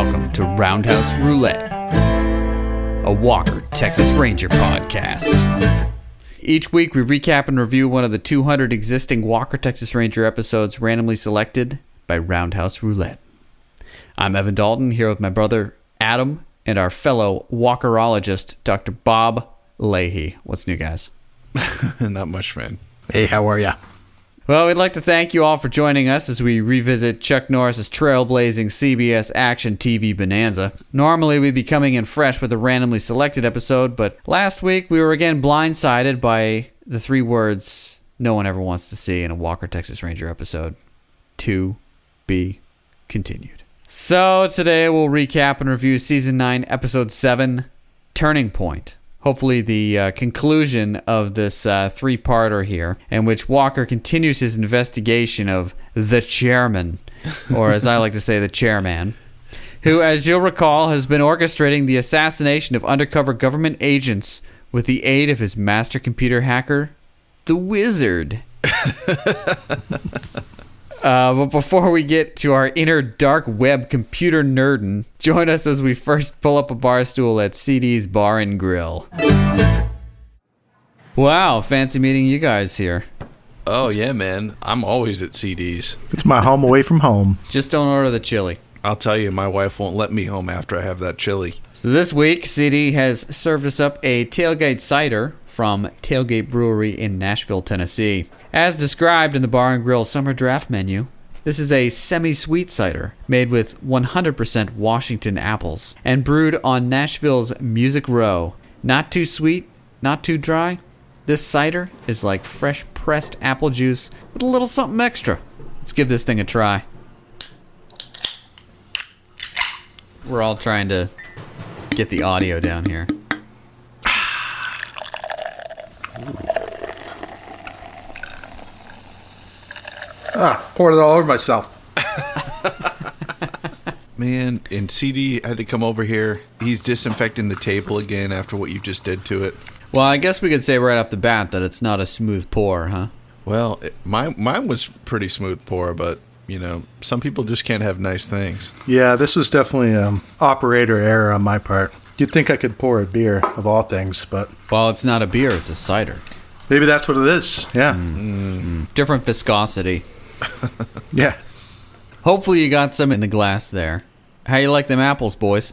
Welcome to Roundhouse Roulette, a Walker, Texas Ranger podcast. Each week we recap and review one of the 200 existing Walker, Texas Ranger episodes randomly selected by Roundhouse Roulette. I'm Evan Dalton, here with my brother Adam and our fellow Walkerologist, Dr. Bob Leahy. What's new, guys? Not much, man. Hey, how are ya? Well, we'd like to thank you all for joining us as we revisit Chuck Norris's trailblazing CBS action TV bonanza. Normally, we'd be coming in fresh with a randomly selected episode, but last week we were again blindsided by the three words no one ever wants to see in a Walker, Texas Ranger episode. To be continued. So today we'll recap and review Season 9, Episode 7, Turning Point. Hopefully the conclusion of this three-parter here, in which Walker continues his investigation of the chairman, or as I like to say, the chairman, who, as you'll recall, has been orchestrating the assassination of undercover government agents with the aid of his master computer hacker, the Wizard. But before we get to our inner dark web computer nerdin', join us as we first pull up a bar stool at CD's Bar and Grill. Wow, fancy meeting you guys here. Oh, yeah, man. I'm always at CD's. It's my home away from home. Just don't order the chili. I'll tell you, my wife won't let me home after I have that chili. So this week, CD has served us up a tailgate cider from Tailgate Brewery in Nashville, Tennessee. As described in the Bar and Grill Summer Draft menu, this is a semi-sweet cider made with 100% Washington apples and brewed on Nashville's Music Row. Not too sweet, not too dry. This cider is like fresh pressed apple juice with a little something extra. Let's give this thing a try. We're all trying to get the audio down here. Poured it all over myself. Man, and CD had to come over here. He's disinfecting the table again after what you just did to it. Well, I guess we could say right off the bat that it's not a smooth pour, huh? Well, mine was pretty smooth pour, but, you know, some people just can't have nice things. Yeah, this is definitely operator error on my part. You'd think I could pour a beer, of all things, but... Well, it's not a beer, it's a cider. Maybe that's what it is, yeah. Different viscosity. Yeah. Hopefully you got some in the glass there. How you like them apples, boys?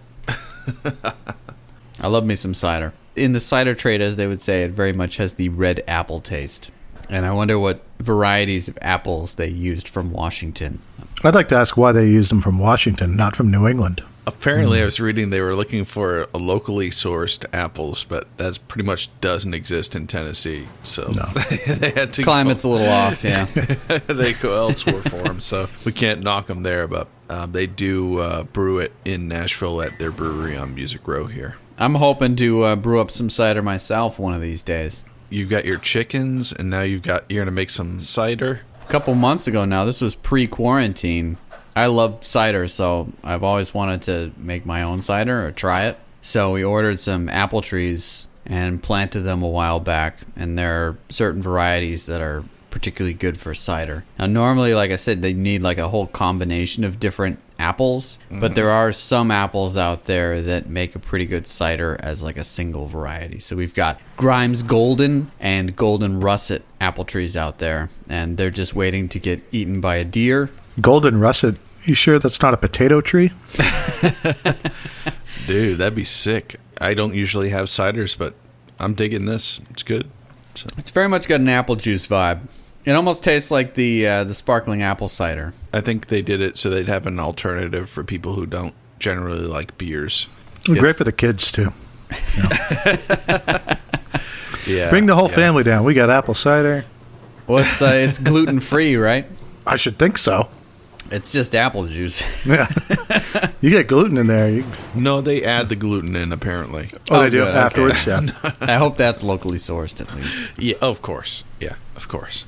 I love me some cider. In the cider trade, as they would say, it very much has the red apple taste. And I wonder what varieties of apples they used from Washington. I'd like to ask why they used them from Washington, not from New England. Apparently, I was reading they were looking for a locally sourced apples, but that pretty much doesn't exist in Tennessee. So No. they had to Climate's a little off, yeah. they go elsewhere for them, so we can't knock them there. But they do brew it in Nashville at their brewery on Music Row here. I'm hoping to brew up some cider myself one of these days. You've got your chickens, and now you're gonna make some cider. A couple months ago now, this was pre-quarantine. I love cider, so I've always wanted to make my own cider or try it. So we ordered some apple trees and planted them a while back, and there are certain varieties that are particularly good for cider. Now, normally, like I said, they need like a whole combination of different apples, but there are some apples out there that make a pretty good cider as like a single variety. So we've got Grimes Golden and Golden Russet apple trees out there, and they're just waiting to get eaten by a deer. Golden Russet, you sure that's not a potato tree? Dude, that'd be sick. I don't usually have ciders, but I'm digging this. It's good. So. It's very much got an apple juice vibe. It almost tastes like the sparkling apple cider. I think they did it so they'd have an alternative for people who don't generally like beers. Great for the kids, too. Yeah. Bring the whole family down. We got apple cider. Well, it's gluten-free, right? I should think so. It's just apple juice. Yeah. You get gluten in there. No, they add the gluten in, apparently. They do good, afterwards, okay. yeah. I hope that's locally sourced, at least. Yeah, of course. Yeah, of course.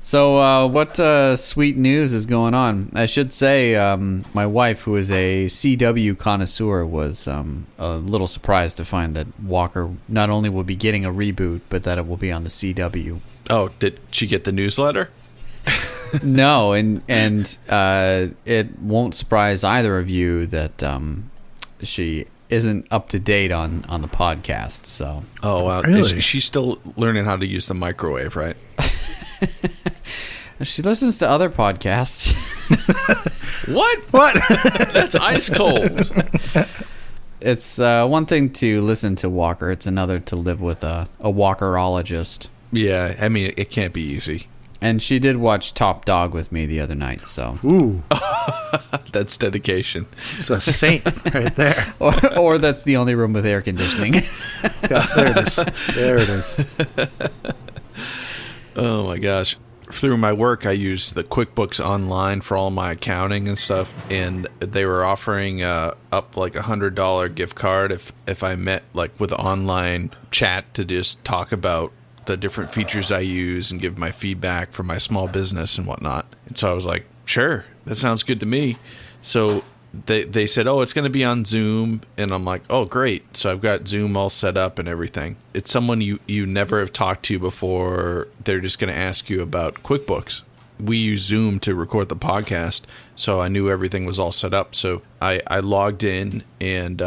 So, what sweet news is going on? I should say, my wife, who is a CW connoisseur, was a little surprised to find that Walker not only will be getting a reboot, but that it will be on the CW. Oh, did she get the newsletter? No, and it won't surprise either of you that she isn't up to date on the podcast. So, Oh, wow. Really? She's still learning how to use the microwave, right? she listens to other podcasts. What? That's ice cold. It's one thing to listen to Walker. It's another to live with a Walkerologist. Yeah, I mean, it can't be easy. And she did watch Top Dog with me the other night, so. Ooh, That's dedication. it's a saint right there. Or that's the only room with air conditioning. Yeah, there it is. There it is. Oh my gosh. Through my work, I use the QuickBooks Online for all my accounting and stuff, and they were offering up like $100 gift card if I met like with online chat to just talk about the different features I use and give my feedback for my small business and whatnot. And so I was like, sure, that sounds good to me. So they said, oh, it's going to be on Zoom. And I'm like, oh, great. So I've got Zoom all set up and everything. It's someone you never have talked to before. They're just going to ask you about QuickBooks. We use Zoom to record the podcast, so I knew everything was all set up. So I logged in, and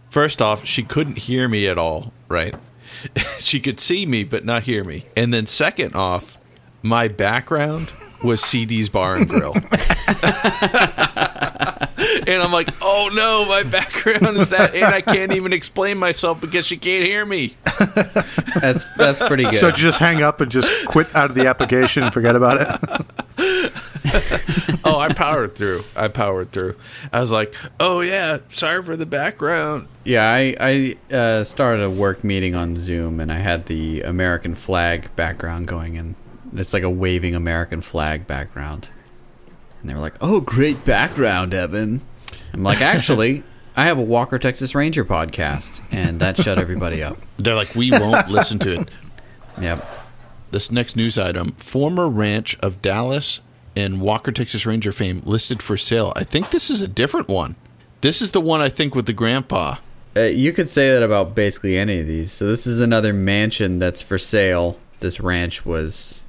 first off, she couldn't hear me at all, right? She could see me, but not hear me. And then second off, my background was CD's Bar and Grill. And I'm like, oh no, my background is that, and I can't even explain myself because she can't hear me. That's pretty good. So just hang up and just quit out of the application and forget about it. Oh, I powered through. I was like, oh yeah, sorry for the background. Yeah, I started a work meeting on Zoom, and I had the American flag background going, and it's like a waving American flag background. And they were like, oh, great background, Evan. I'm like, actually, I have a Walker, Texas Ranger podcast, and that shut everybody up. They're like, we won't listen to it. Yep. This next news item, former ranch of Dallas and Walker, Texas Ranger fame listed for sale. I think this is a different one. This is the one, I think, with the grandpa. You could say that about basically any of these. So this is another mansion that's for sale. This ranch was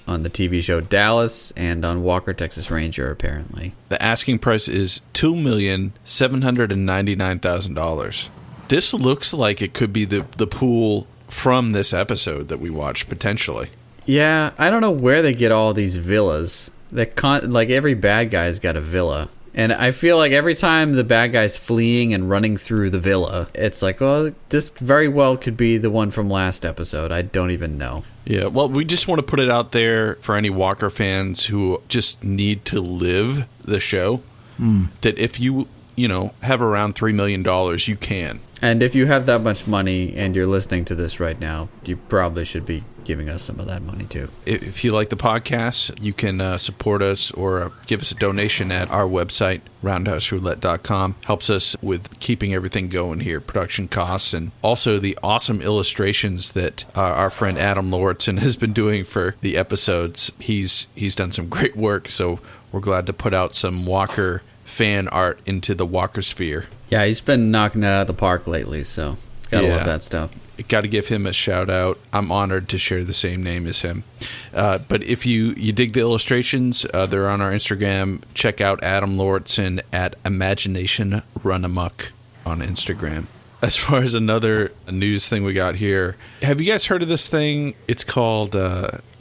on the TV show Dallas and on Walker, Texas Ranger, apparently. The asking price is $2,799,000. This looks like it could be the pool from this episode that we watched, potentially. Yeah, I don't know where they get all these villas. Like every bad guy's got a villa. And I feel like every time the bad guy's fleeing and running through the villa, it's like, well, this very well could be the one from last episode. I don't even know. Yeah, well, we just want to put it out there for any Walker fans who just need to live the show, that if you have around $3 million, you can. And if you have that much money and you're listening to this right now, you probably should be giving us some of that money too. If you like the podcast, you can support us or give us a donation at our website, roundhouseroulette.com. Helps us with keeping everything going here, production costs, and also the awesome illustrations that our friend Adam Lauritsen has been doing for the episodes. He's done some great work, so we're glad to put out some Walker fan art into the Walker sphere. Yeah, he's been knocking it out of the park lately, so gotta love that stuff. Got to give him a shout out. I'm honored to share the same name as him. But if you dig the illustrations, they're on our Instagram. Check out Adam Lauritsen at Imagination Run Amok on Instagram. As far as another news thing we got here, have you guys heard of this thing? It's called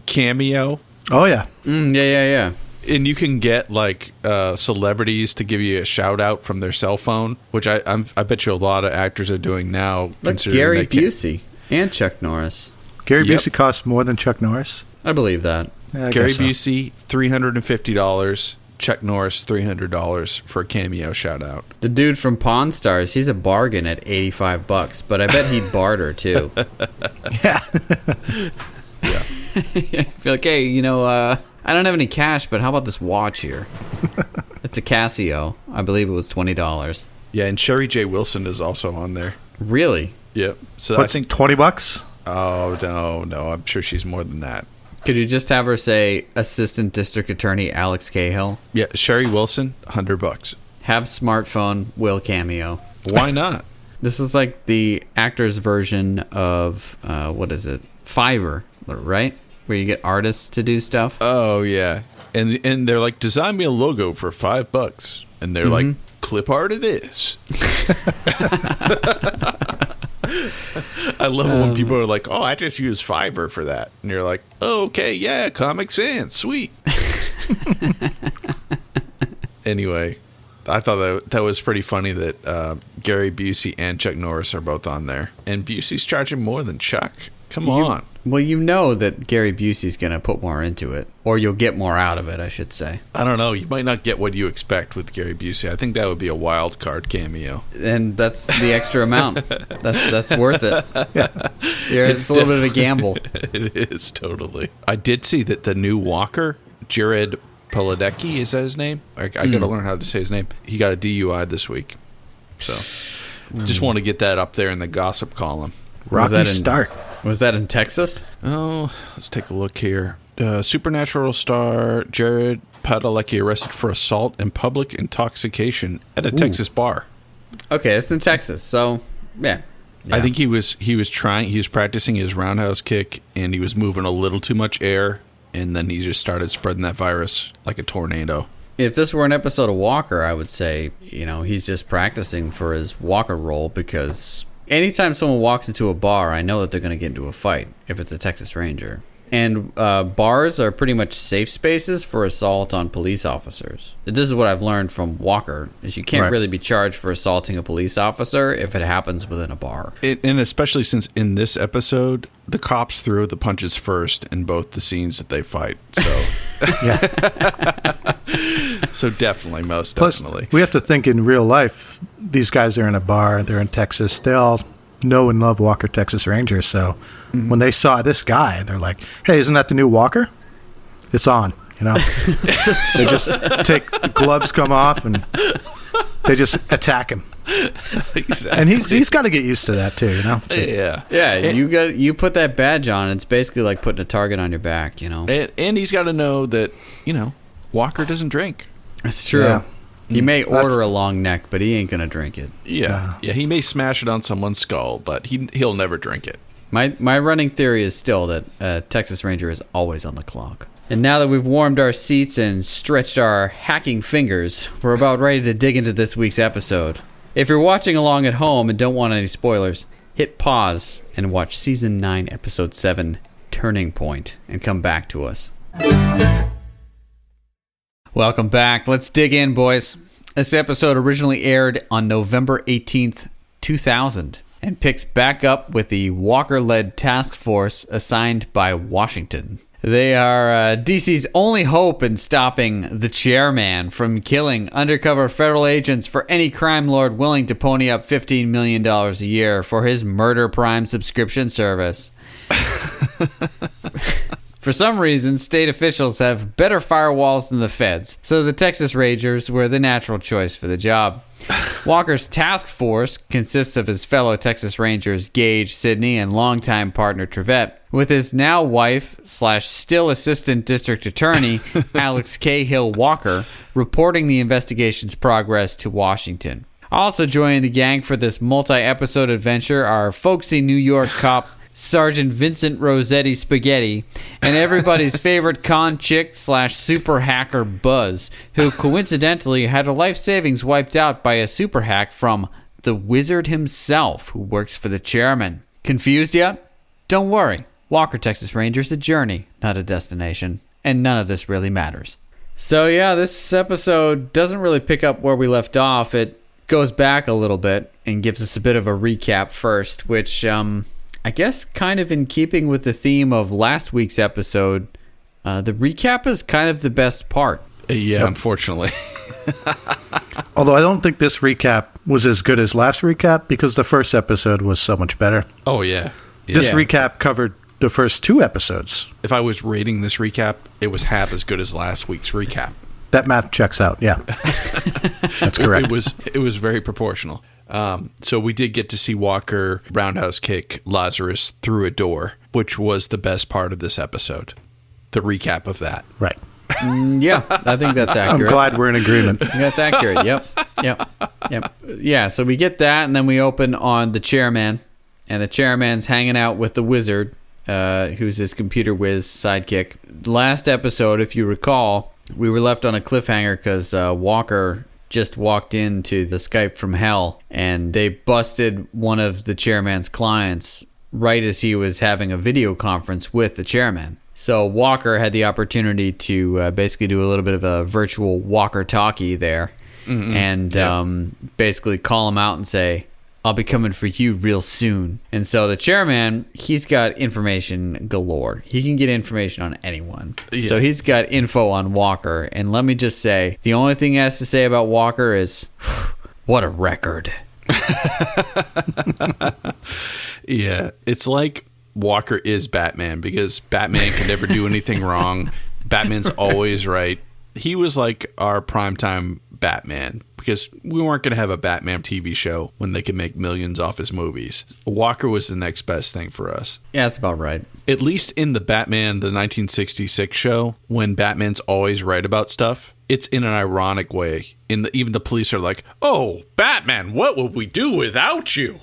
Cameo. Oh, yeah. Yeah. And you can get like celebrities to give you a shout out from their cell phone, which I bet you a lot of actors are doing now. Like Gary Busey and Chuck Norris. Gary Busey costs more than Chuck Norris. I believe that. Yeah, Gary Busey, $350. Chuck Norris, $300 for a Cameo shout out. The dude from Pawn Stars, he's a bargain at $85, but I bet he'd barter too. Yeah. Yeah. I feel like, hey, I don't have any cash, but how about this watch here? It's a Casio. I believe it was $20. Yeah, and Sherry J. Wilson is also on there. Really? Yep. So What's I think $20? Oh no, I'm sure she's more than that. Could you just have her say Assistant District Attorney Alex Cahill? Yeah, Sherry Wilson, $100. Have smartphone, will Cameo. Why not? This is like the actor's version of what is it? Fiverr, right? Where you get artists to do stuff. Oh yeah. And they're like, design me a logo for $5. And they're like, clip art it is. I love it when people are like, oh, I just use Fiverr for that. And you're like, oh, okay, yeah, Comic Sans, sweet. Anyway, I thought that was pretty funny that Gary Busey and Chuck Norris are both on there. And Busey's charging more than Chuck. Come on. Well, you know that Gary Busey's going to put more into it. Or you'll get more out of it, I should say. I don't know. You might not get what you expect with Gary Busey. I think that would be a wild card cameo. And that's the extra amount. That's worth it. Yeah. It's a little bit of a gamble. It is, totally. I did see that the new Walker, Jared Poladecki, is that his name? I got to learn how to say his name. He got a DUI this week. So, just want to get that up there in the gossip column. Rocky Stark. Was that in Texas? Oh, let's take a look here. Supernatural star Jared Padalecki arrested for assault and public intoxication at a Texas bar. Okay, it's in Texas, so yeah. I think he was practicing his roundhouse kick, and he was moving a little too much air, and then he just started spreading that virus like a tornado. If this were an episode of Walker, I would say, he's just practicing for his Walker role, because anytime someone walks into a bar, I know that they're going to get into a fight if it's a Texas Ranger. And bars are pretty much safe spaces for assault on police officers. This is what I've learned from Walker, is you can't really be charged for assaulting a police officer if it happens within a bar. And especially since in this episode, the cops threw the punches first in both the scenes that they fight. So, so definitely, definitely. We have to think in real life, these guys are in a bar, they're in Texas, they all know and love Walker Texas Rangers, so when they saw this guy, they're like, hey, isn't that the new Walker? It's on, They just gloves come off, and they just attack him. Exactly. And he's got to get used to that, too, Yeah. You put that badge on, it's basically like putting a target on your back, And he's got to know that, Walker doesn't drink. That's true. Yeah. He may order a long neck, but he ain't going to drink it. Yeah, he may smash it on someone's skull, but he'll never drink it. My running theory is still that Texas Ranger is always on the clock. And now that we've warmed our seats and stretched our hacking fingers, we're about ready to dig into this week's episode. If you're watching along at home and don't want any spoilers, hit pause and watch Season 9, Episode 7, Turning Point, and come back to us. Welcome back. Let's dig in, boys. This episode originally aired on November 18th, 2000, and picks back up with the Walker-led task force assigned by Washington. They are DC's only hope in stopping the chairman from killing undercover federal agents for any crime lord willing to pony up $15 million a year for his Murder Prime subscription service. For some reason, state officials have better firewalls than the feds, so the Texas Rangers were the natural choice for the job. Walker's task force consists of his fellow Texas Rangers Gage, Sidney, and longtime partner Trevette, with his now wife / still assistant district attorney Alex Cahill Walker reporting the investigation's progress to Washington. Also joining the gang for this multi-episode adventure are folksy New York cop Sergeant Vincent Rossetti Spaghetti, and everybody's favorite con chick / super hacker Buzz, who coincidentally had her life savings wiped out by a super hack from the wizard himself, who works for the chairman. Confused yet? Don't worry. Walker Texas Ranger's a journey, not a destination, and none of this really matters. So yeah, this episode doesn't really pick up where we left off. It goes back a little bit and gives us a bit of a recap first, which I guess kind of in keeping with the theme of last week's episode, the recap is kind of the best part. Yeah, unfortunately. Although I don't think this recap was as good as last recap, because the first episode was so much better. Oh, yeah. This recap covered the first 2 episodes. If I was rating this recap, it was half as good as last week's recap. That math checks out, yeah. That's correct. It was very proportional. So we did get to see Walker roundhouse kick Lazarus through a door, which was the best part of this episode. The recap of that. Right. Yeah, I think that's accurate. I'm glad we're in agreement. That's accurate. Yep. Yeah, so we get that, and then we open on the chairman, and the chairman's hanging out with the wizard, who's his computer whiz sidekick. Last episode, if you recall, We were left on a cliffhanger because Walker just walked into the Skype from hell, and they busted one of the chairman's clients right as he was having a video conference with the chairman. So Walker had the opportunity to basically do a little bit of a virtual walker-talkie there, and basically call him out and say, I'll be coming for you real soon. And so the chairman, he's got information galore. He can get information on anyone. Yeah. So he's got info on Walker. And let me just say, the only thing he has to say about Walker is, what a record. Yeah, it's like Walker is Batman because Batman can never do anything wrong. Batman's always right. He was like our primetime Batman because we weren't going to have a Batman TV show when they could make millions off his movies. Walker was the next best thing for us. Yeah, that's about right. At least in the Batman, the 1966 show, when Batman's always right about stuff, it's in an ironic way. Even the police are like, oh, Batman, what would we do without you?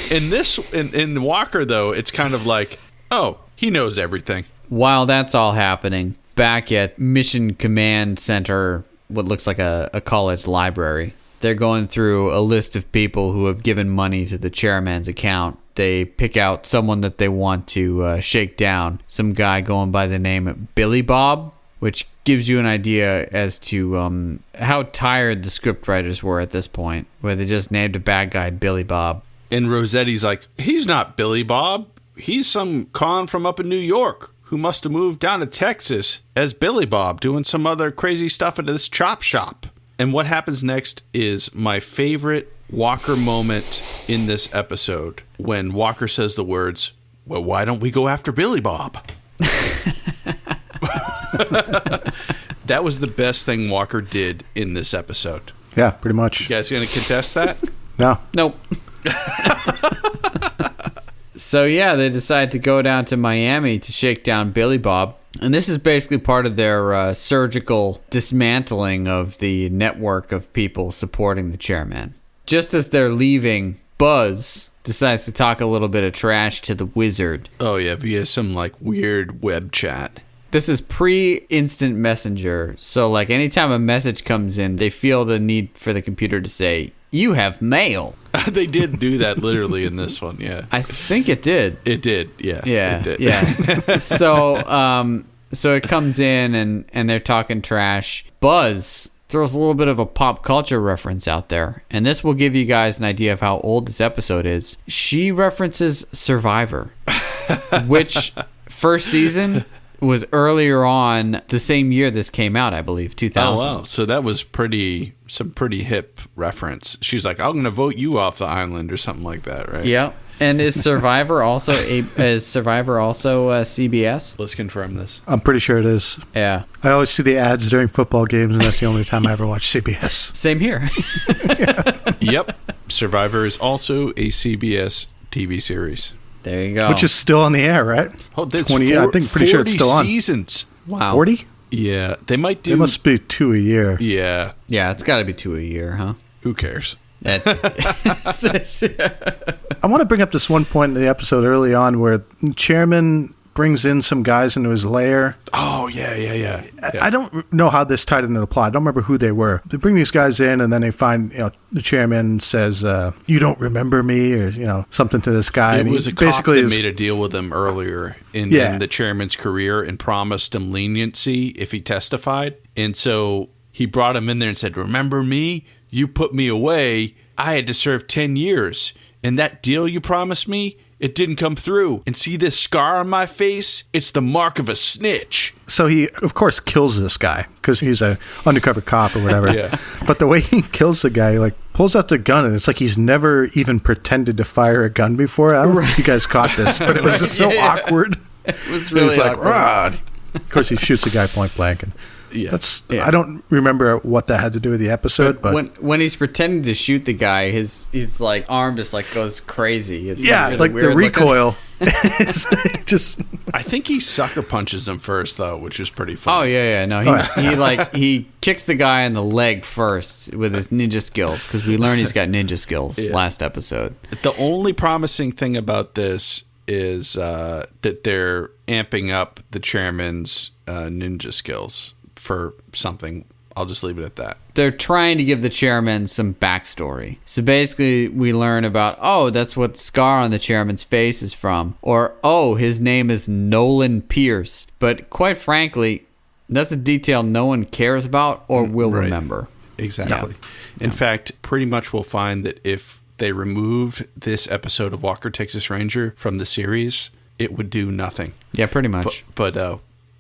In Walker, though, it's kind of like, oh, he knows everything. While that's all happening, back at Mission Command Center, what looks like a college library, they're going through a list of people who have given money to the chairman's account. They pick out someone that they want to shake down, some guy going by the name of Billy Bob, which gives you an idea as to how tired the scriptwriters were at this point, where they just named a bad guy Billy Bob. And Rossetti's like, he's not Billy Bob. He's some con from up in New York who must have moved down to Texas as Billy Bob doing some other crazy stuff at this chop shop. And what happens next is my favorite Walker moment in this episode, when Walker says the words, well, why don't we go after Billy Bob? That was the best thing Walker did in this episode. Yeah, pretty much. You guys going to contest that? No. Nope. So, yeah, they decide to go down to Miami to shake down Billy Bob. And this is basically part of their surgical dismantling of the network of people supporting the chairman. Just as they're leaving, Buzz decides to talk a little bit of trash to the wizard. Oh, yeah, via some, weird web chat. This is pre-instant messenger, so, anytime a message comes in, they feel the need for the computer to say, you have mail. They did do that literally in this one, yeah. I think it did. It did, yeah. Yeah, it did. yeah. So it comes in, and they're talking trash. Buzz throws a little bit of a pop culture reference out there, and this will give you guys an idea of how old this episode is. She references Survivor, which first season was earlier on the same year this came out, I believe, 2000. Oh, wow. So that was some pretty hip reference. She's like, I'm going to vote you off the island or something like that, right? Yeah. And is Survivor also CBS? Let's confirm this. I'm pretty sure it is. Yeah. I always see the ads during football games, and that's the only time I ever watch CBS. Same here. Yep. Survivor is also a CBS TV series. There you go. Which is still on the air, right? Oh, that's 20. I think pretty sure it's still on. Seasons. Wow. 40? Yeah, they might do. It must be 2 a year. Yeah. Yeah, it's got to be 2 a year, huh? Who cares? I want to bring up this one point in the episode early on where the chairman brings in some guys into his lair. Oh, yeah. I don't know how this tied into the plot. I don't remember who they were. They bring these guys in, and then they find, the chairman says, you don't remember me, or, something to this guy. It and was a cop that made a deal with him earlier in the chairman's career and promised him leniency if he testified. And so he brought him in there and said, remember me? You put me away. I had to serve 10 years. And that deal you promised me, it didn't come through. And see this scar on my face? It's the mark of a snitch. So he, of course, kills this guy because he's a undercover cop or whatever. Yeah. But the way he kills the guy, he pulls out the gun, and it's like he's never even pretended to fire a gun before. I don't know if you guys caught this, but it was just so awkward. It was really awkward. Rod. Of course, he shoots the guy point blank, and I don't remember what that had to do with the episode, but when he's pretending to shoot the guy, his arm just goes crazy. It's really the recoil. Just, I think he sucker punches him first though, which is pretty funny. Oh yeah. No, he kicks the guy in the leg first with his ninja skills, because we learned he's got ninja skills last episode. The only promising thing about this is that they're amping up the chairman's ninja skills. for something. I'll just leave it at that. They're trying to give the chairman some backstory. So basically, we learn about, oh, that's what scar on the chairman's face is from. Or, oh, his name is Nolan Pierce. But quite frankly, that's a detail no one cares about or will remember. Exactly. Yeah. In fact, pretty much we'll find that if they removed this episode of Walker, Texas Ranger from the series, it would do nothing. Yeah, pretty much. But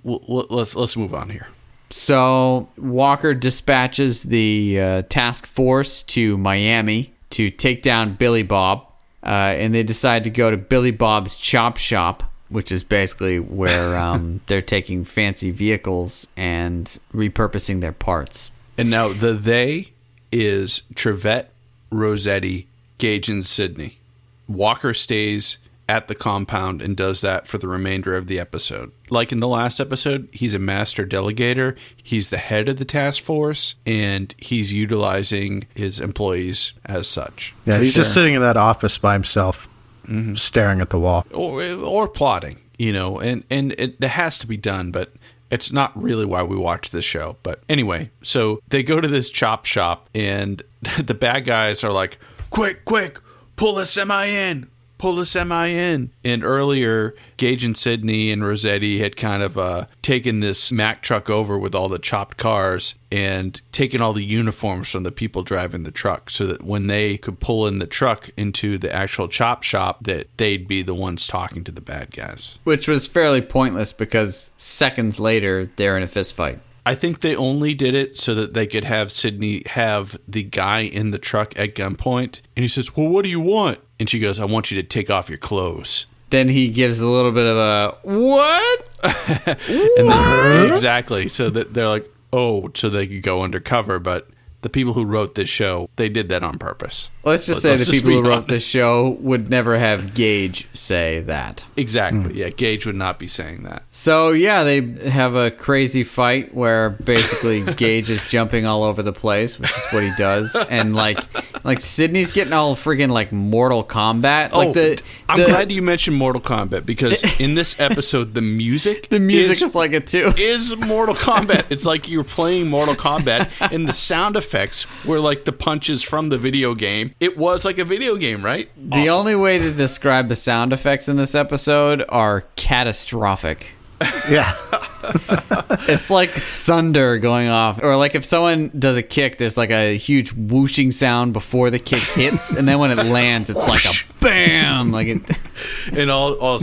let's move on here. So Walker dispatches the task force to Miami to take down Billy Bob, and they decide to go to Billy Bob's chop shop, which is basically where they're taking fancy vehicles and repurposing their parts. And now the they is Trevette, Rossetti, Gage, and Sydney. Walker stays at the compound and does that for the remainder of the episode. Like in the last episode, he's a master delegator. He's the head of the task force, and he's utilizing his employees as such. Yeah, he's just sitting in that office by himself, staring at the wall. Or plotting, and it has to be done, but it's not really why we watch this show. But anyway, so they go to this chop shop, and the bad guys are like, quick, pull the semi in. Pull the semi in. And earlier, Gage and Sydney and Rossetti had kind of taken this Mack truck over with all the chopped cars and taken all the uniforms from the people driving the truck so that when they could pull in the truck into the actual chop shop, that they'd be the ones talking to the bad guys. Which was fairly pointless because seconds later, they're in a fist fight. I think they only did it so that they could have Sydney have the guy in the truck at gunpoint. And he says, well, what do you want? And she goes, I want you to take off your clothes. Then he gives a little bit of a, what? And then, exactly. So that they're like, oh, so they could go undercover. But the people who wrote this show, they did that on purpose. Let's just say the people who wrote this show would never have Gage say that. Exactly. Yeah, Gage would not be saying that. So, yeah, they have a crazy fight where basically Gage is jumping all over the place, which is what he does. And, like Sydney's getting all freaking, like, Mortal Kombat. I'm glad you mentioned Mortal Kombat because in this episode, the music... The music is like it, too. ...is Mortal Kombat. It's like you're playing Mortal Kombat, and the sound effects were like the punches from the video game. It was like a video game, right? The only way to describe the sound effects in this episode are catastrophic. Yeah. It's like thunder going off. Or like if someone does a kick, there's like a huge whooshing sound before the kick hits, and then when it lands, it's like a bam. Like it. And all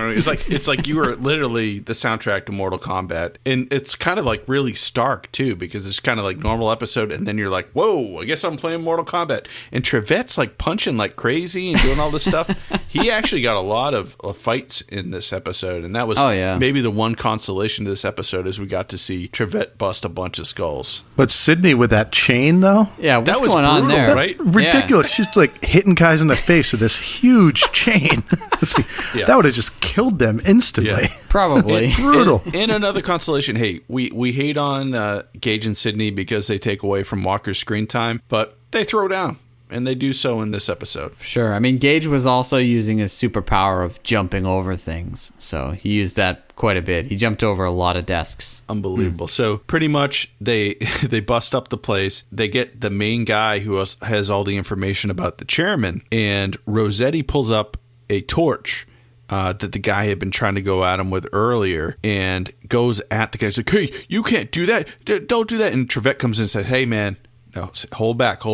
it's like it's like you were literally the soundtrack to Mortal Kombat. And it's kind of like really stark too, because it's kind of like normal episode, and then you're like, whoa, I guess I'm playing Mortal Kombat. And Trevette's like punching like crazy and doing all this stuff. He actually got a lot of fights in this episode, and that was maybe the one consolation to this episode is we got to see Trevette bust a bunch of skulls. But Sydney with that chain though? Yeah, what's that was going brutal, on there? Right? Ridiculous. Yeah. She's like hitting guys in the face with this huge chain. That would have just killed them instantly. Yeah. Probably. Brutal. And another consolation, hey, we hate on Gage and Sydney because they take away from Walker's screen time, but they throw down. And they do so in this episode. Sure. I mean, Gage was also using his superpower of jumping over things. So he used that quite a bit. He jumped over a lot of desks. Unbelievable. So pretty much they bust up the place. They get the main guy who has all the information about the chairman. And Rossetti pulls up a torch that the guy had been trying to go at him with earlier and goes at the guy. He's like, hey, you can't do that. Don't do that. And Trevette comes in and says, hey, man, no, hold back.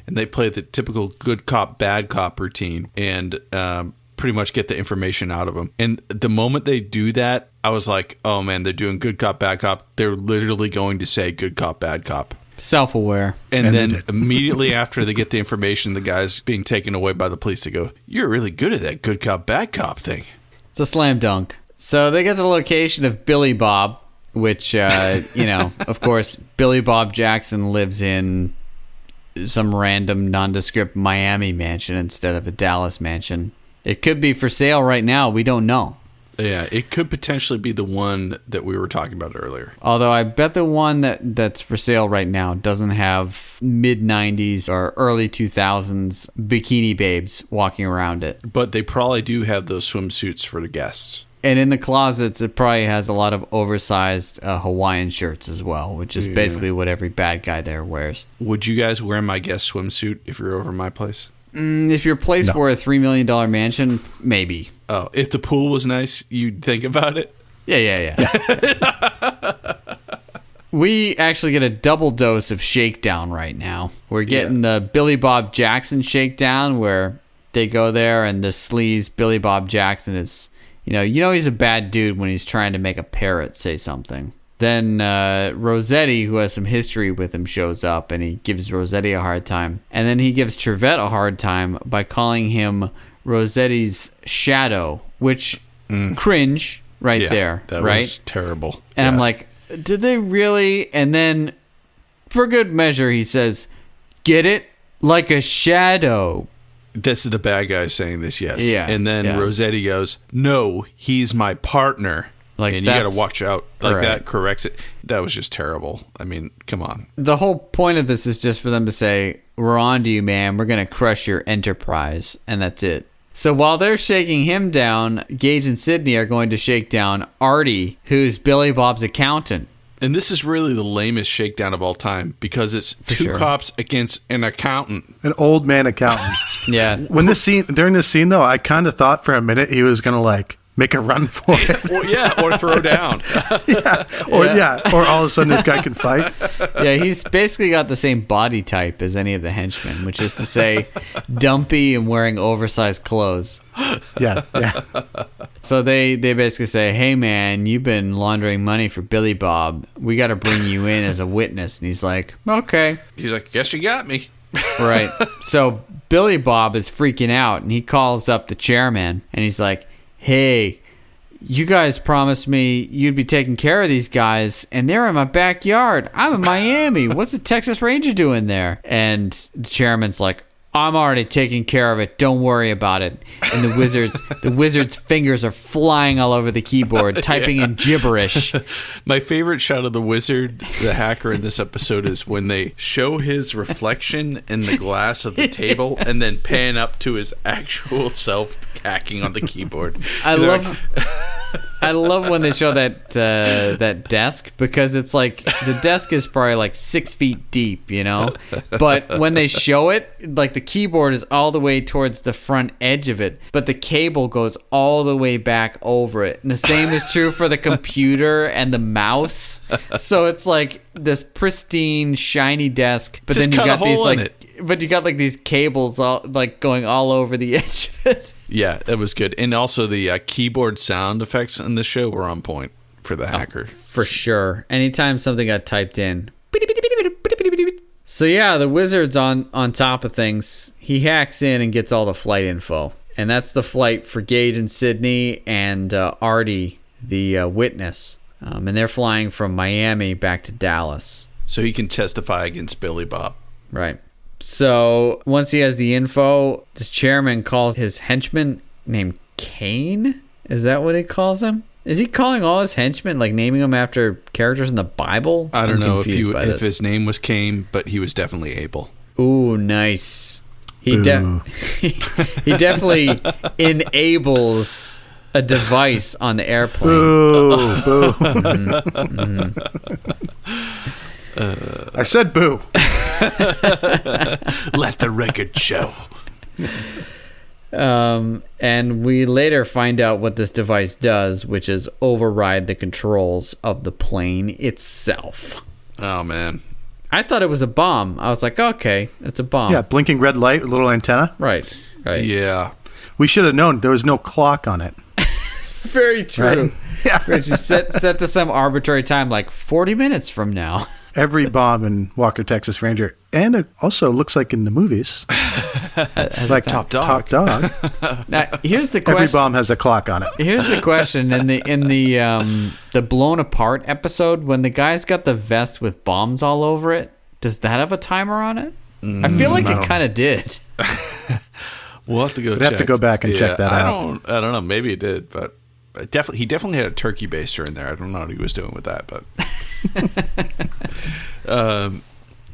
And they play the typical good cop, bad cop routine and pretty much get the information out of him. And the moment they do that, I was like, oh, man, they're doing good cop, bad cop. They're literally going to say good cop, bad cop. Self-aware. And then immediately after they get the information, the guy's being taken away by the police. They go, you're really good at that good cop, bad cop thing. It's a slam dunk. So they get the location of Billy Bob, which, of course, Billy Bob Jackson lives in some random nondescript Miami mansion instead of a Dallas mansion. It could be for sale right now. We don't know. Yeah, it could potentially be the one that we were talking about earlier. Although I bet the one that's for sale right now doesn't have mid-90s or early 2000s bikini babes walking around it. But they probably do have those swimsuits for the guests. And in the closets, it probably has a lot of oversized Hawaiian shirts as well, which is basically what every bad guy there wears. Would you guys wear my guest swimsuit if you're over my place? If your place were a $3 million mansion, maybe. Oh, if the pool was nice, you'd think about it? Yeah. We actually get a double dose of Shakedown right now. We're getting the Billy Bob Jackson Shakedown, where they go there and the sleaze Billy Bob Jackson is, you know he's a bad dude when he's trying to make a parrot say something. Then Rossetti, who has some history with him, shows up and he gives Rossetti a hard time. And then he gives Trevette a hard time by calling him Rossetti's shadow, which cringe there. That right? was terrible. And I'm like, did they really? And then, for good measure, he says, get it? Like a shadow. This is the bad guy saying this, yes. Yeah. And then Rossetti goes, no, he's my partner. Like, and you got to watch out. Like, that corrects it. That was just terrible. I mean, come on. The whole point of this is just for them to say, we're on to you, man. We're going to crush your enterprise. And that's it. So while they're shaking him down, Gage and Sidney are going to shake down Artie, who's Billy Bob's accountant. And this is really the lamest shakedown of all time because it's two cops against an accountant. An old man accountant. Yeah. During this scene, though, I kind of thought for a minute he was going to, like, make a run for it. or throw down. Or all of a sudden this guy can fight. Yeah, he's basically got the same body type as any of the henchmen, which is to say dumpy and wearing oversized clothes. Yeah. So they basically say, hey man, you've been laundering money for Billy Bob. We got to bring you in as a witness. And he's like, okay. He's like, guess you got me. Right. So Billy Bob is freaking out and he calls up the chairman and he's like, hey, you guys promised me you'd be taking care of these guys, and they're in my backyard. I'm in Miami. What's the Texas Ranger doing there? And the chairman's like, I'm already taking care of it. Don't worry about it. And the wizard's fingers are flying all over the keyboard, typing in gibberish. My favorite shot of the wizard, the hacker in this episode, is when they show his reflection in the glass of the table and then pan up to his actual self hacking on the keyboard. I love when they show that desk, because it's like the desk is probably like 6 feet deep, you know? But when they show it, like the keyboard is all the way towards the front edge of it, but the cable goes all the way back over it. And the same is true for the computer and the mouse. So it's like this pristine, shiny desk, but just then you got these like, you got like these cables all like going all over the edge of it. Yeah, that was good. And also the keyboard sound effects in the show were on point for the hacker. For sure. Anytime something got typed in. So yeah, the wizard's on top of things. He hacks in and gets all the flight info. And that's the flight for Gage and Sidney and Artie, the witness. And they're flying from Miami back to Dallas. So he can testify against Billy Bob. Right. So once he has the info, the chairman calls his henchman named Cain. Is that what he calls him? Is he calling all his henchmen, like naming them after characters in the Bible? I don't know if his name was Cain, but he was definitely Abel. Ooh, nice. He definitely enables a device on the airplane. Boo. I said boo. Let the record show. And we later find out what this device does, which is override the controls of the plane itself. Oh, man. I thought it was a bomb. I was like, okay, it's a bomb. Yeah, blinking red light, little antenna. Right. Yeah. We should have known there was no clock on it. Very true. Right? Yeah. Right, you set to some arbitrary time, like 40 minutes from now. Every bomb in Walker, Texas Ranger, and it also looks like in the movies, like Top Dog. Top Dog. Now, here's the question. Every bomb has a clock on it. Here's the question: in the blown apart episode, when the guy's got the vest with bombs all over it, does that have a timer on it? I feel like it kind of did. We'll have to go. We'd have to go back and check that out. I don't know. Maybe it did, but he definitely had a turkey baster in there. I don't know what he was doing with that, but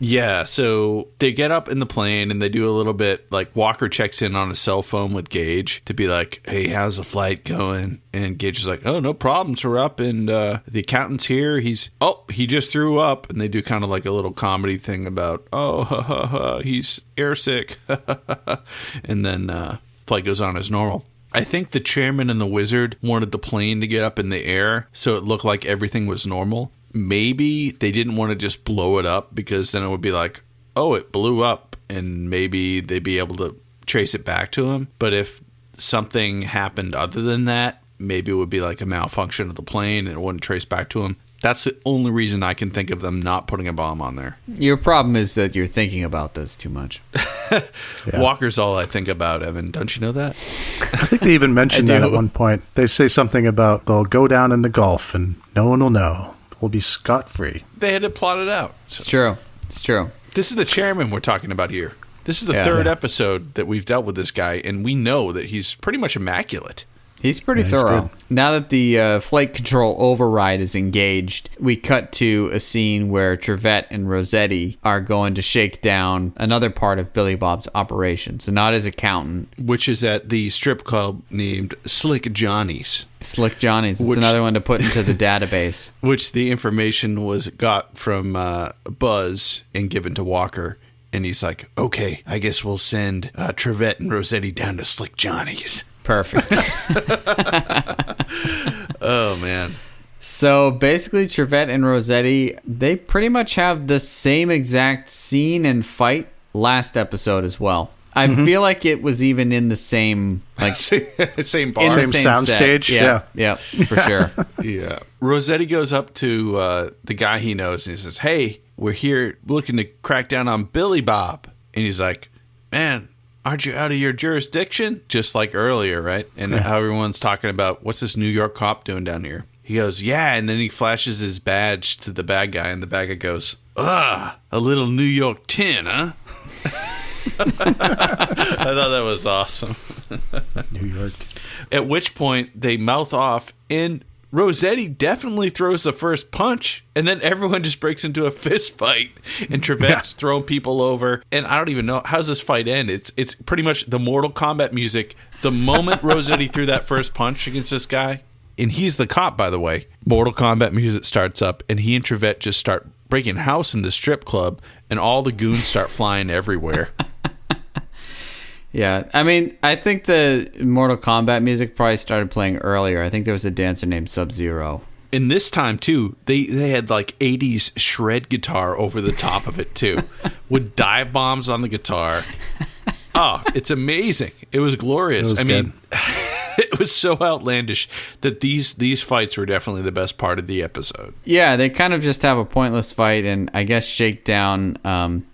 Yeah, so they get up in the plane and they do a little bit, like Walker checks in on a cell phone with Gage to be like, hey, how's the flight going? And Gage is like, oh, no problems, we're up, and the accountant's here. He just threw up. And they do kind of like a little comedy thing about, he's airsick. And then flight goes on as normal. I think the chairman and the wizard wanted the plane to get up in the air so it looked like everything was normal. Maybe they didn't want to just blow it up because then it would be like, oh, it blew up, and maybe they'd be able to trace it back to him. But if something happened other than that, maybe it would be like a malfunction of the plane and it wouldn't trace back to him. That's the only reason I can think of them not putting a bomb on there. Your problem is that you're thinking about this too much. Yeah. Walker's all I think about, Evan. Don't you know that? I think they even mentioned that at one point. They say something about they'll go down in the Gulf and no one will know. We'll be scot-free. They had it plotted out. It's true. It's true. This is the chairman we're talking about here. This is the third episode that we've dealt with this guy, and we know that he's pretty much immaculate. He's pretty thorough. Now that the flight control override is engaged, we cut to a scene where Trevette and Rossetti are going to shake down another part of Billy Bob's operation. So not his accountant. Which is at the strip club named Slick Johnny's. Slick Johnny's. It's another one to put into the database. Which the information was got from Buzz and given to Walker. And he's like, okay, I guess we'll send Trevette and Rossetti down to Slick Johnny's. Perfect. Oh, man. So basically, Trevette and Rossetti, they pretty much have the same exact scene and fight last episode as well. I feel like it was even in the same, like, same bar. Same soundstage. Yeah, for sure. Yeah. Rossetti goes up to the guy he knows and he says, hey, we're here looking to crack down on Billy Bob. And he's like, man, aren't you out of your jurisdiction? Just like earlier, right? And how everyone's talking about, what's this New York cop doing down here? He goes, yeah, and then he flashes his badge to the bad guy, and the bad guy goes, a little New York tin, huh? I thought that was awesome. New York. At which point, they mouth off, and Rossetti definitely throws the first punch, and then everyone just breaks into a fist fight, and Trevette's throwing people over, and I don't even know, how's this fight end? It's pretty much the Mortal Kombat music. The moment Rossetti threw that first punch against this guy, and he's the cop, by the way, Mortal Kombat music starts up, and he and Trevette just start breaking house in the strip club, and all the goons start flying everywhere. Yeah, I mean, I think the Mortal Kombat music probably started playing earlier. I think there was a dancer named Sub-Zero. In this time, too, they had like 80s shred guitar over the top of it, too, with dive bombs on the guitar. Oh, it's amazing. It was glorious. It was it was so outlandish that these fights were definitely the best part of the episode. Yeah, they kind of just have a pointless fight and I guess shake down...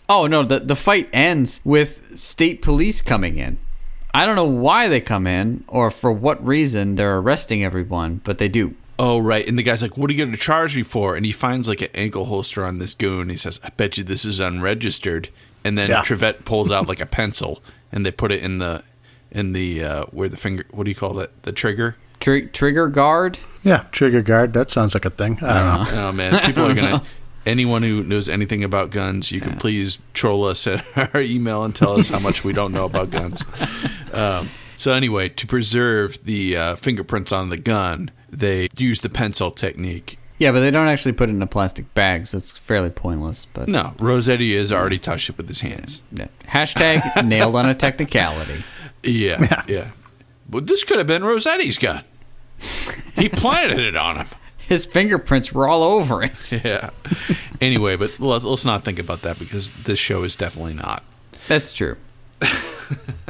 Oh, no, the fight ends with state police coming in. I don't know why they come in or for what reason they're arresting everyone, but they do. Oh, right. And the guy's like, what are you going to charge me for? And he finds like an ankle holster on this goon. He says, I bet you this is unregistered. And then Trevette pulls out like a pencil and they put it in the where the finger, what do you call it? The trigger? Trigger guard? Yeah, trigger guard. That sounds like a thing. I don't know. Oh, man. People are going to... Anyone who knows anything about guns, you can please troll us at our email and tell us how much we don't know about guns. So anyway, to preserve the fingerprints on the gun, they use the pencil technique. Yeah, but they don't actually put it in a plastic bag, so it's fairly pointless. But no, Rossetti has already touched it with his hands. Yeah. Hashtag nailed on a technicality. Yeah. But this could have been Rossetti's gun. He planted it on him. His fingerprints were all over it. Yeah. Anyway, but let's not think about that because this show is definitely not. That's true.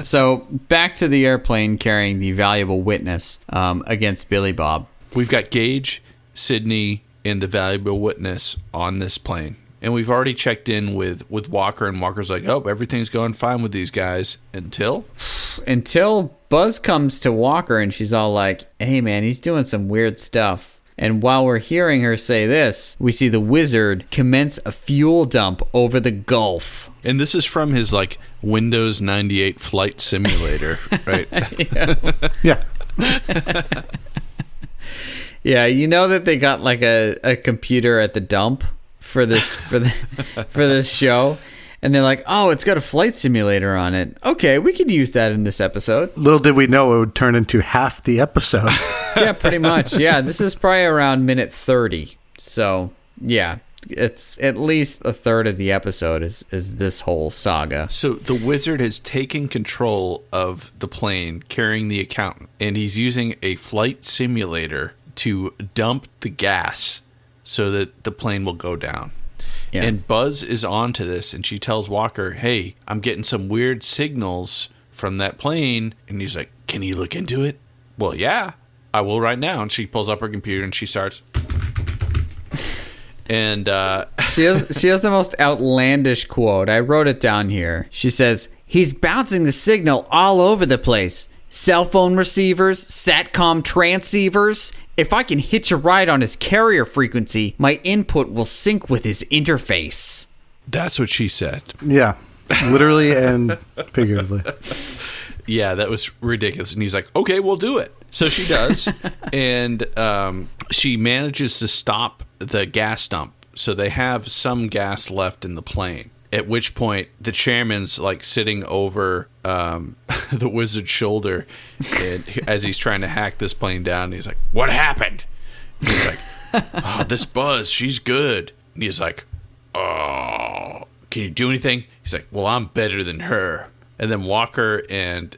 So back to the airplane carrying the valuable witness against Billy Bob. We've got Gage, Sydney, and the valuable witness on this plane. And we've already checked in with Walker, and Walker's like, oh, everything's going fine with these guys until Buzz comes to Walker, and she's all like, hey, man, he's doing some weird stuff. And while we're hearing her say this, we see the wizard commence a fuel dump over the Gulf. And this is from his, like, Windows 98 flight simulator, right? Yeah. Yeah, you know that they got, like, a computer at the dump? for this for this show, and they're like, "Oh, it's got a flight simulator on it. Okay, we could use that in this episode." Little did we know it would turn into half the episode. Yeah, pretty much. Yeah, this is probably around minute 30. So, yeah, it's at least a third of the episode is this whole saga. So the wizard has taken control of the plane carrying the accountant, and he's using a flight simulator to dump the gas so that the plane will go down. Yeah. And Buzz is on to this, and she tells Walker, hey, I'm getting some weird signals from that plane. And he's like, can you look into it? Well, yeah, I will right now. And she pulls up her computer, and she starts... And she has the most outlandish quote. I wrote it down here. She says, he's bouncing the signal all over the place. Cell phone receivers, SATCOM transceivers. If I can hitch a ride on his carrier frequency, my input will sync with his interface. That's what she said. Yeah, literally and figuratively. Yeah, that was ridiculous. And he's like, okay, we'll do it. So she does. And she manages to stop the gas dump. So they have some gas left in the plane. At which point, the chairman's like sitting over the wizard's shoulder as he's trying to hack this plane down. And he's like, what happened? And he's like, oh, this Buzz, she's good. And he's like, oh, can you do anything? He's like, well, I'm better than her. And then Walker and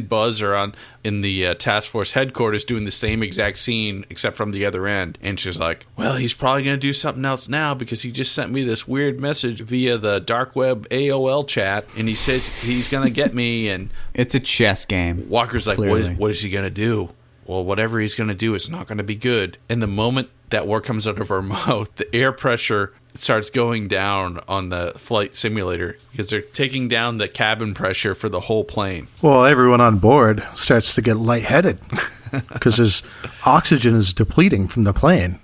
Buzz are in the task force headquarters doing the same exact scene, except from the other end. And she's like, well, he's probably going to do something else now because he just sent me this weird message via the dark web AOL chat. And he says he's going to get me. And it's a chess game. Walker's like, what is he going to do? Well, whatever he's going to do, it's not going to be good. And the moment that word comes out of her mouth, the air pressure starts going down on the flight simulator because they're taking down the cabin pressure for the whole plane. Well, everyone on board starts to get lightheaded because his oxygen is depleting from the plane.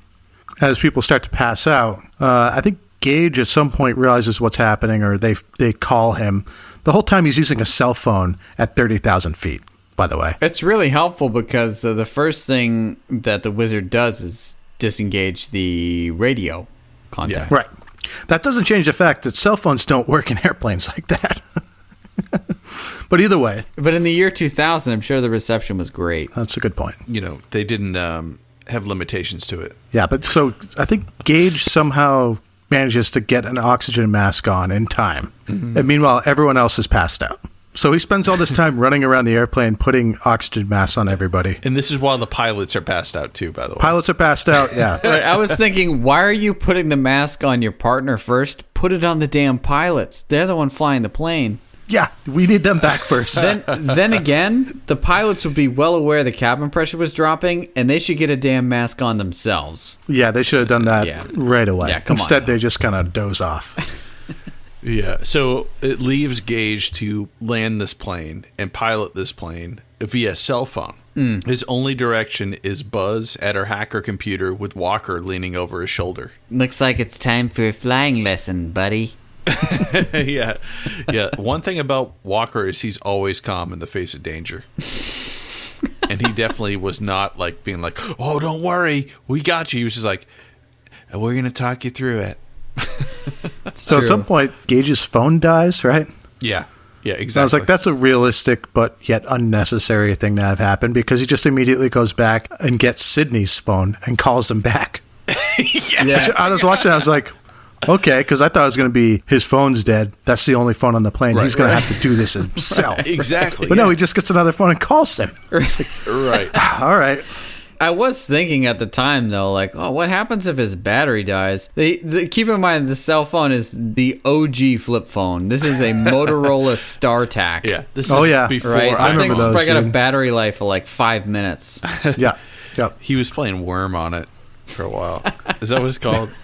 As people start to pass out, I think Gage at some point realizes what's happening, or they call him. The whole time he's using a cell phone at 30,000 feet, by the way. It's really helpful because the first thing that the wizard does is disengage the radio contact. Yeah. Right. That doesn't change the fact that cell phones don't work in airplanes like that. But either way. But in the year 2000, I'm sure the reception was great. That's a good point. You know, they didn't have limitations to it. Yeah, but so I think Gage somehow manages to get an oxygen mask on in time. Mm-hmm. And meanwhile, everyone else has passed out. So he spends all this time running around the airplane putting oxygen masks on everybody. And this is while the pilots are passed out too, by the way. Pilots are passed out, yeah. Right, I was thinking, why are you putting the mask on your partner first? Put it on the damn pilots. They're the one flying the plane. Yeah, we need them back first. Then again, the pilots would be well aware the cabin pressure was dropping, and they should get a damn mask on themselves. Yeah, they should have done that right away. Yeah, Instead, they just kind of doze off. Yeah, so it leaves Gage to land this plane and pilot this plane via cell phone. His only direction is Buzz at her hacker computer with Walker leaning over his shoulder. Looks like it's time for a flying lesson, buddy. Yeah. One thing about Walker is he's always calm in the face of danger. And he definitely was not like being like, oh, don't worry, we got you. He was just like, we're going to talk you through it. So at some point, Gage's phone dies, right? Yeah, exactly. So I was like, that's a realistic but yet unnecessary thing to have happen because he just immediately goes back and gets Sydney's phone and calls them back. Yeah. I was watching, I was like, okay, because I thought it was going to be his phone's dead. That's the only phone on the plane. He's going to have to do this himself. Exactly. But no, he just gets another phone and calls them. Right. All right. I was thinking at the time, though, like, oh, what happens if his battery dies? Keep in mind, the cell phone is the OG flip phone. This is a Motorola StarTAC. Yeah. This is before. Right? I remember it's those. probably got a battery life of like 5 minutes. Yeah. He was playing Worm on it for a while. Is that what it's called?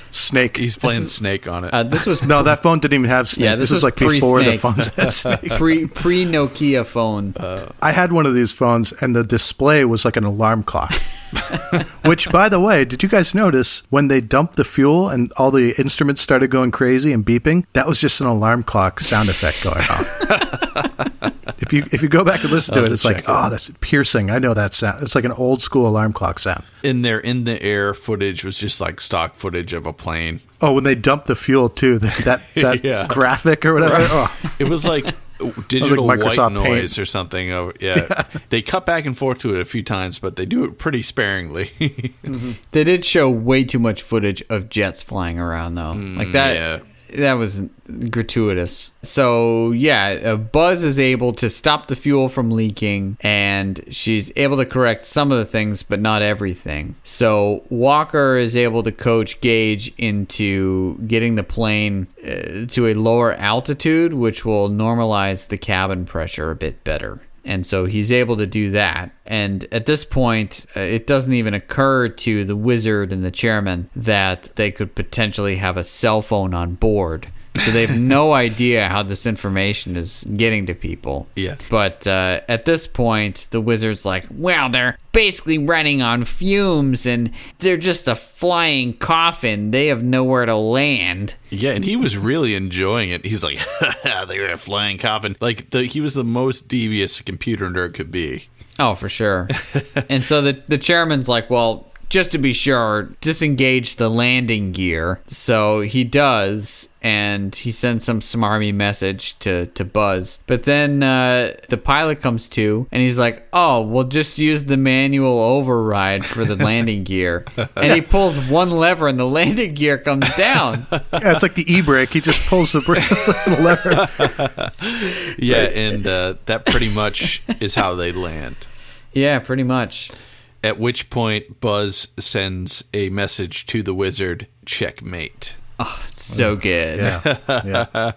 Snake. He's playing Snake on it. This was No, that phone didn't even have Snake. Yeah, this is like before the phones had Snake. pre Nokia phone. I had one of these phones, and the display was like an alarm clock. Which, by the way, did you guys notice when they dumped the fuel and all the instruments started going crazy and beeping? That was just an alarm clock sound effect going off. If you go back and listen to it, it's like, oh, that's piercing. I know that sound. It's like an old school alarm clock sound. In their in the air footage was just like stock footage of a plane. Oh, when they dumped the fuel too, that Yeah. graphic or whatever. Right. Oh. It was like digital like white Microsoft noise Paint. or something. Oh, yeah. They cut back and forth to it a few times, but they do it pretty sparingly. Mm-hmm. They did show way too much footage of jets flying around, though. Like that. yeah. That was gratuitous. So, yeah, Buzz is able to stop the fuel from leaking, and she's able to correct some of the things, but not everything. So, Walker is able to coach Gage into getting the plane to a lower altitude, which will normalize the cabin pressure a bit better. And so he's able to do that. And at this point, it doesn't even occur to the wizard and the chairman that they could potentially have a cell phone on board. So they have no idea how this information is getting to people. Yeah. But at this point, the wizard's like, well, they're basically running on fumes and they're just a flying coffin. They have nowhere to land. Yeah, and he was really enjoying it. He's like, they're a flying coffin. Like, he was the most devious a computer nerd could be. Oh, for sure. And so the chairman's like, well, just to be sure, disengage the landing gear. So he does, and he sends some smarmy message to Buzz. But then the pilot comes to, and he's like, oh, we'll just use the manual override for the landing gear. And he pulls one lever, and the landing gear comes down. Yeah, it's like the e-brake. He just pulls the lever. Yeah, and that pretty much is how they land. Yeah, pretty much. At which point, Buzz sends a message to the wizard, checkmate. Oh, it's so good. Yeah.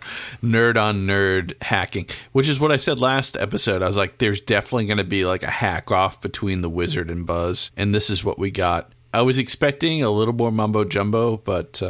Nerd on nerd hacking, which is what I said last episode. I was like, there's definitely going to be like a hack off between the wizard and Buzz, and this is what we got. I was expecting a little more mumbo jumbo, but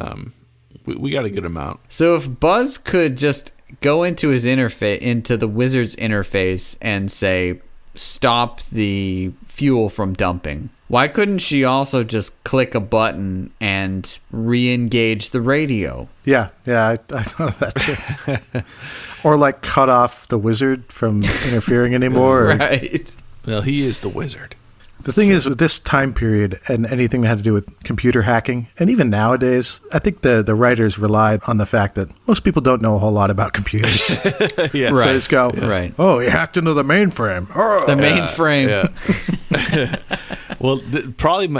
we got a good amount. So if Buzz could just go into his interface, into the wizard's interface, and say, stop the fuel from dumping, why couldn't she also just click a button and re-engage the radio? Yeah, I thought of that too. Or like cut off the wizard from interfering anymore. Right. Well, he is the wizard. The thing is, with this time period and anything that had to do with computer hacking, and even nowadays, I think the writers relied on the fact that most people don't know a whole lot about computers. Yeah. So Right. they just go, Right. oh, he hacked into the mainframe. Oh. The mainframe. Yeah. Well,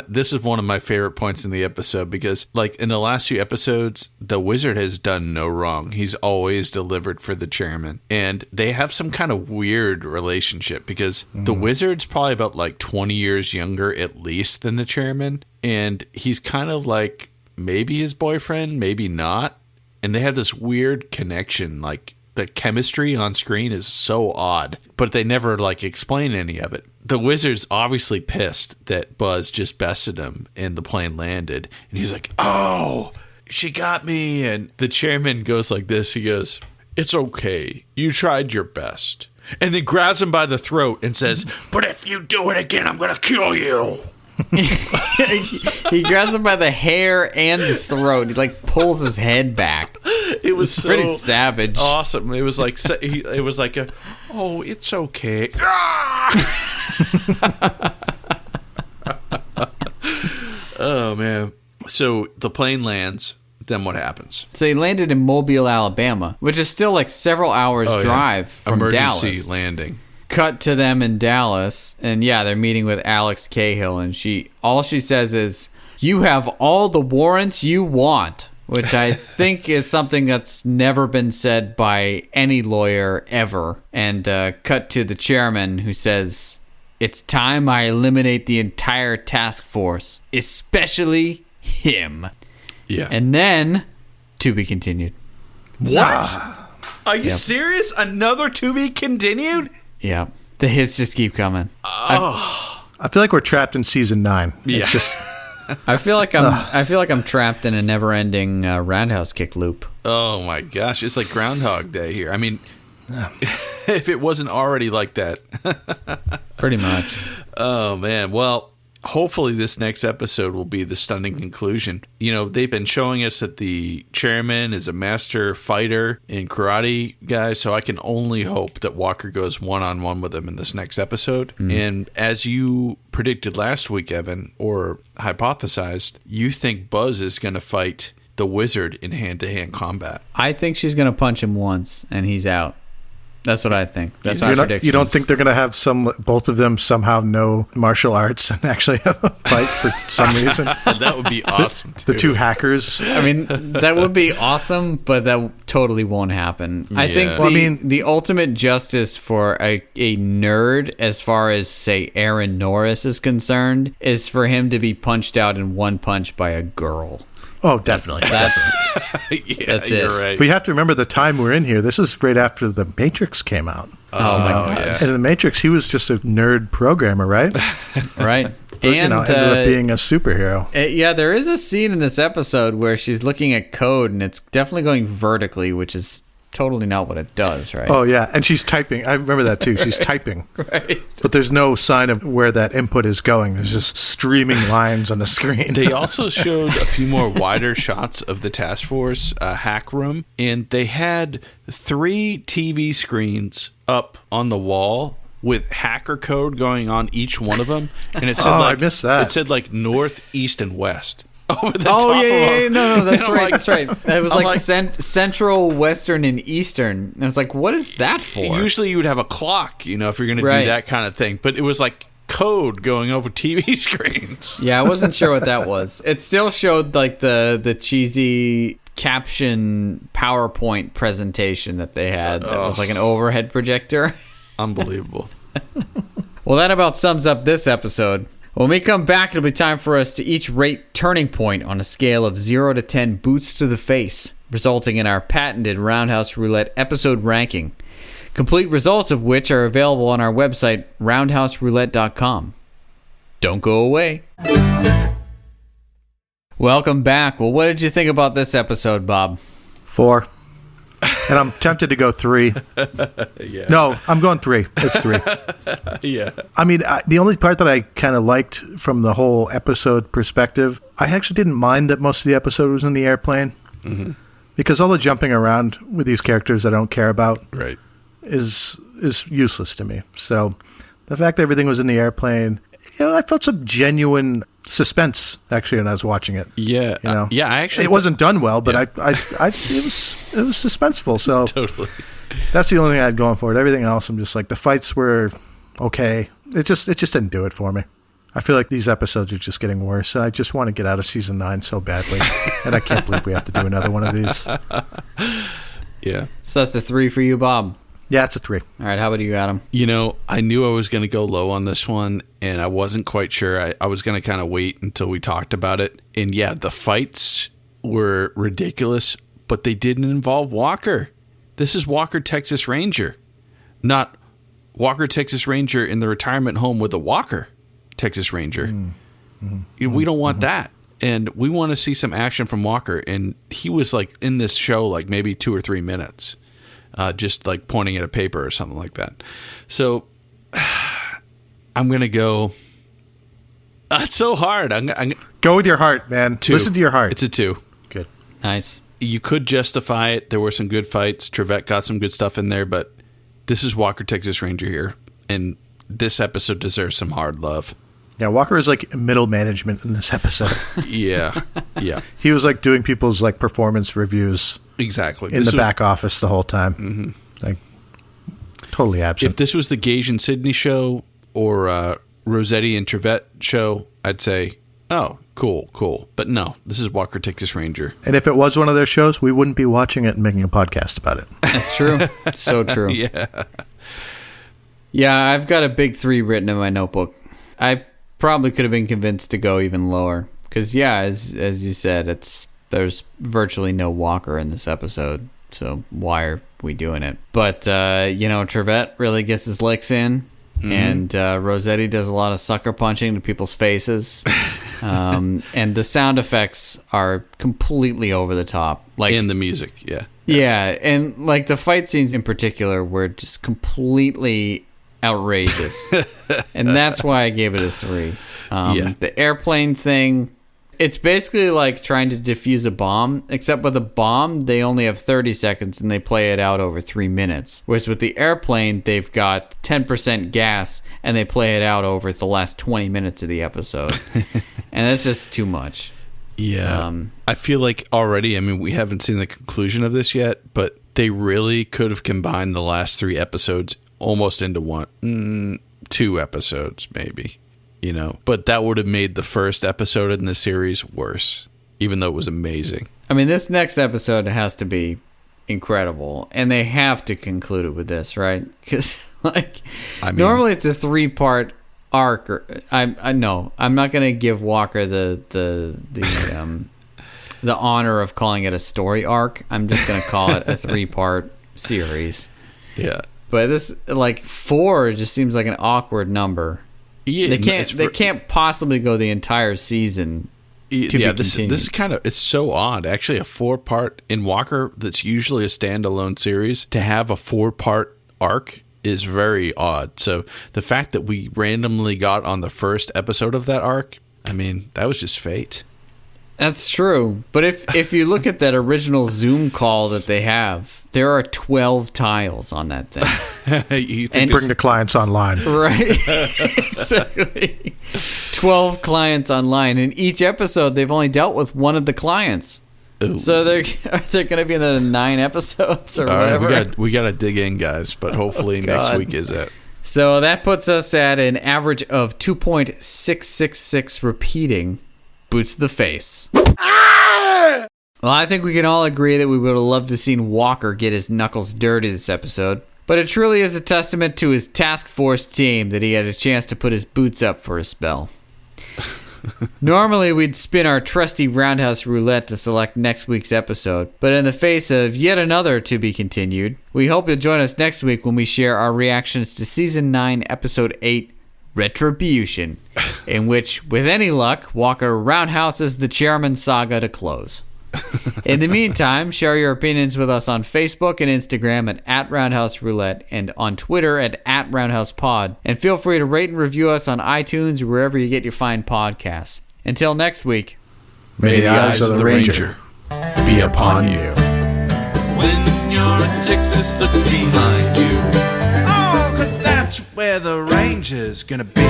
this is one of my favorite points in the episode because, like, in the last few episodes, the wizard has done no wrong. He's always delivered for the chairman. And they have some kind of weird relationship because the wizard's probably about, like, 20 years younger at least than the chairman. And he's kind of like maybe his boyfriend, maybe not. And they have this weird connection, like, the chemistry on screen is so odd, but they never like explain any of it. The wizard's obviously pissed that Buzz just bested him and the plane landed. And he's like, oh, she got me. And the chairman goes like this. He goes, it's okay. You tried your best. And then grabs him by the throat and says, but if you do it again, I'm going to kill you. He grabs him by the hair and the throat. He like pulls his head back. It was so pretty savage. Awesome. It was like it was like oh, it's okay. Oh man. So the plane lands. Then what happens? So he landed in Mobile, Alabama, which is still like several hours drive from Emergency Dallas. landing. Cut to them in Dallas, and yeah, they're meeting with Alex Cahill, and all she says is, "You have all the warrants you want," which I think is something that's never been said by any lawyer ever. And cut to the chairman, who says, "It's time I eliminate the entire task force, especially him." Yeah. And then, to be continued. What? Are you serious? Another to be continued? Yeah, the hits just keep coming. I feel like we're trapped in season 9. Yeah. It's just I feel like I'm trapped in a never-ending roundhouse kick loop. Oh my gosh, it's like Groundhog Day here. I mean, if it wasn't already like that. Pretty much. Oh man. Well, hopefully this next episode will be the stunning conclusion. You know, they've been showing us that the chairman is a master fighter in karate, guys, so I can only hope that Walker goes one-on-one with him in this next episode. And as you predicted last week, Evan, or hypothesized, you think Buzz is going to fight the wizard in hand-to-hand combat. I think she's going to punch him once, and he's out. That's what I think. That's my prediction. You don't think they're going to have both of them somehow know martial arts and actually have a fight for some reason? That would be awesome, too. The two hackers. I mean, that would be awesome, but that totally won't happen. I think the ultimate justice for a nerd, as far as, say, Aaron Norris is concerned, is for him to be punched out in one punch by a girl. Oh, definitely. That's That's it. You're right. But you have to remember the time we're in here. This is right after The Matrix came out. Oh my God. Yeah. And in The Matrix, he was just a nerd programmer, right? Right. But, ended up being a superhero. Yeah, there is a scene in this episode where she's looking at code, and it's definitely going vertically, which is totally not what it does, right? Oh, yeah. And she's typing. I remember that, too. She's typing. Right. But there's no sign of where that input is going. There's just streaming lines on the screen. They also showed a few more wider shots of the task force hack room, and they had 3 TV screens up on the wall with hacker code going on each one of them. And it said I missed that. It said like north, east, and west. Over the Oh, top yeah, of them. no, that's And I'm right, like- that's right. It was I'm like, like- central, western, and eastern. And it's like, what is that for? Usually you would have a clock, you know, if you're going to Right. do that kind of thing. But it was like code going over TV screens. Yeah, I wasn't sure what that was. It still showed like the cheesy caption PowerPoint presentation that they had. That was like an overhead projector. Unbelievable. Well, that about sums up this episode. When we come back, it'll be time for us to each rate Turning Point on a scale of 0 to 10 boots to the face, resulting in our patented Roundhouse Roulette episode ranking, complete results of which are available on our website, roundhouseroulette.com. Don't go away. Welcome back. Well, what did you think about this episode, Bob? 4. And I'm tempted to go 3. Yeah. No, I'm going 3. It's 3. Yeah. I mean, the only part that I kind of liked from the whole episode perspective, I actually didn't mind that most of the episode was in the airplane. Mm-hmm. Because all the jumping around with these characters I don't care about Right. is useless to me. So the fact that everything was in the airplane, I felt some genuine suspense actually when I was watching it. Yeah. Yeah, I actually... It wasn't done well, but it was suspenseful. So Totally. that's the only thing I had going for it. Everything else, I'm just like, the fights were okay. It just didn't do it for me. I feel like these episodes are just getting worse, and I just want to get out of season 9 so badly. And I can't believe we have to do another one of these. Yeah. So that's a 3 for you, Bob. Yeah, it's a 3. All right, how about you, Adam? You know, I knew I was going to go low on this one, and I wasn't quite sure. I was going to kind of wait until we talked about it. And yeah, the fights were ridiculous, but they didn't involve Walker. This is Walker, Texas Ranger, not Walker, Texas Ranger in the retirement home with a Walker, Texas Ranger. We don't want that. And we want to see some action from Walker. And he was like in this show like maybe 2 or 3 minutes. Just like pointing at a paper or something like that. So I'm going to go. It's so hard. I'm Go with your heart, man. 2. Listen to your heart. It's a 2. Good. Nice. You could justify it. There were some good fights. Trevette got some good stuff in there, but this is Walker, Texas Ranger here. And this episode deserves some hard love. Yeah, Walker is like middle management in this episode. Yeah. Yeah. He was like doing people's like performance reviews Exactly. in the back office the whole time. Mm-hmm. Like totally absent. If this was the Gage and Sydney show or Rossetti and Trevette show, I'd say, oh, cool. But no, this is Walker, Texas Ranger. And if it was one of their shows, we wouldn't be watching it and making a podcast about it. That's true. So true. Yeah. Yeah, I've got a big 3 written in my notebook. I probably could have been convinced to go even lower. Because, yeah, as you said, there's virtually no Walker in this episode. So why are we doing it? But, Trevette really gets his licks in. Mm-hmm. And Rossetti does a lot of sucker punching to people's faces. And the sound effects are completely over the top. And the music, yeah. Yeah, and like the fight scenes in particular were just completely outrageous. And that's why I gave it a 3. The airplane thing, it's basically like trying to defuse a bomb, except with a bomb, they only have 30 seconds and they play it out over 3 minutes. Whereas with the airplane, they've got 10% gas and they play it out over the last 20 minutes of the episode. And that's just too much. Yeah. I feel like already, I mean, we haven't seen the conclusion of this yet, but they really could have combined the last 3 episodes almost into 2 episodes, maybe. You know, but that would have made the first episode in the series worse, even though it was amazing. I mean, this next episode has to be incredible, and they have to conclude it with this, right? Because, normally it's a 3-part arc. I'm not going to give Walker the honor of calling it a story arc. I'm just going to call it a 3-part series. Yeah, but this 4 just seems like an awkward number. Yeah, they can't possibly go the entire season to be continued. This is it's so odd. Actually, a 4-part in Walker that's usually a standalone series, to have a 4-part arc is very odd. So the fact that we randomly got on the first episode of that arc, I mean, that was just fate. That's true. But if you look at that original Zoom call that they have, there are 12 tiles on that thing. And bring the clients online. Right. Exactly. 12 clients online. In each episode, they've only dealt with one of the clients. Ooh. So they're going to be in the 9 episodes or whatever. Right, we got to dig in, guys, but hopefully next week is it. So that puts us at an average of 2.666 repeating boots to the face. Ah! Well, I think we can all agree that we would have loved to have seen Walker get his knuckles dirty this episode. But it truly is a testament to his task force team that he had a chance to put his boots up for a spell. Normally, we'd spin our trusty roundhouse roulette to select next week's episode, but in the face of yet another to be continued, we hope you'll join us next week when we share our reactions to Season 9, Episode 8, Retribution, in which, with any luck, Walker roundhouses the Chairman saga to close. In the meantime, share your opinions with us on Facebook and Instagram at Roundhouse Roulette and on Twitter at RoundhousePod. And feel free to rate and review us on iTunes or wherever you get your fine podcasts. Until next week, may the eyes of the Ranger be upon you. When you're in Texas, look behind you. Oh, 'cause that's where the Ranger's gonna be.